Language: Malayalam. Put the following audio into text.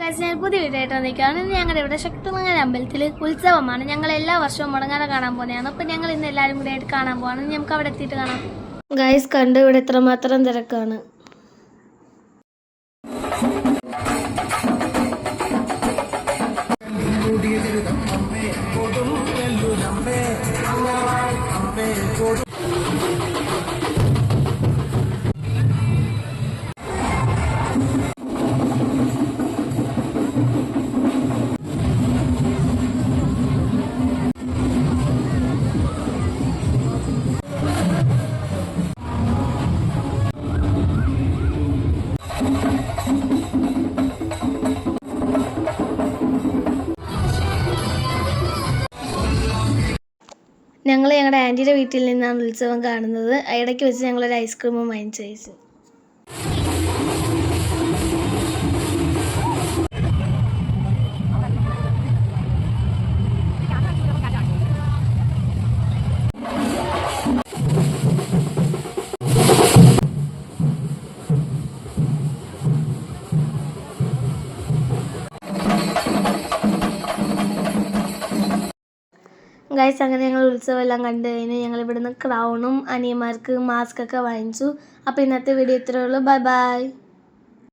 ഗൈസ്, ഞാൻ പുതിയ വീഡിയോ ആയിട്ട് വന്നിരിക്കുകയാണ്. ഞങ്ങളുടെ ഇവിടെ ശക്തിമംഗല അമ്പലത്തിൽ ഉത്സവമാണ്. ഞങ്ങൾ എല്ലാ വർഷവും മുടങ്ങാതെ കാണാൻ പോകുന്നതാണ്. അപ്പം ഞങ്ങൾ ഇന്ന് എല്ലാവരും കൂടി ആയിട്ട് കാണാൻ പോവാണ്. നമുക്ക് അവിടെ എത്തിയിട്ട് കാണാം. ഗൈസ്, കണ്ട് ഇവിടെ എത്രമാത്രം തിരക്കാണ്. ഞങ്ങൾ ഞങ്ങളുടെ ആൻറ്റിയുടെ വീട്ടിൽ നിന്നാണ് ഉത്സവം കാണുന്നത്. ഇടയ്ക്ക് വെച്ച് ഞങ്ങളൊരു ഐസ്ക്രീമും വാങ്ങിച്ചു കഴിച്ചു. ഗൈസ്, അങ്ങനെ ഞങ്ങൾ ഉത്സവം എല്ലാം കണ്ടു കഴിഞ്ഞ് ഞങ്ങൾ ഇവിടുന്ന് ക്രൗണും അനിയന്മാർക്ക് മാസ്ക് ഒക്കെ വാങ്ങിച്ചു. അപ്പോൾ ഇന്നത്തെ വീഡിയോ ഇത്രയേ ഉള്ളൂ. Bye bye.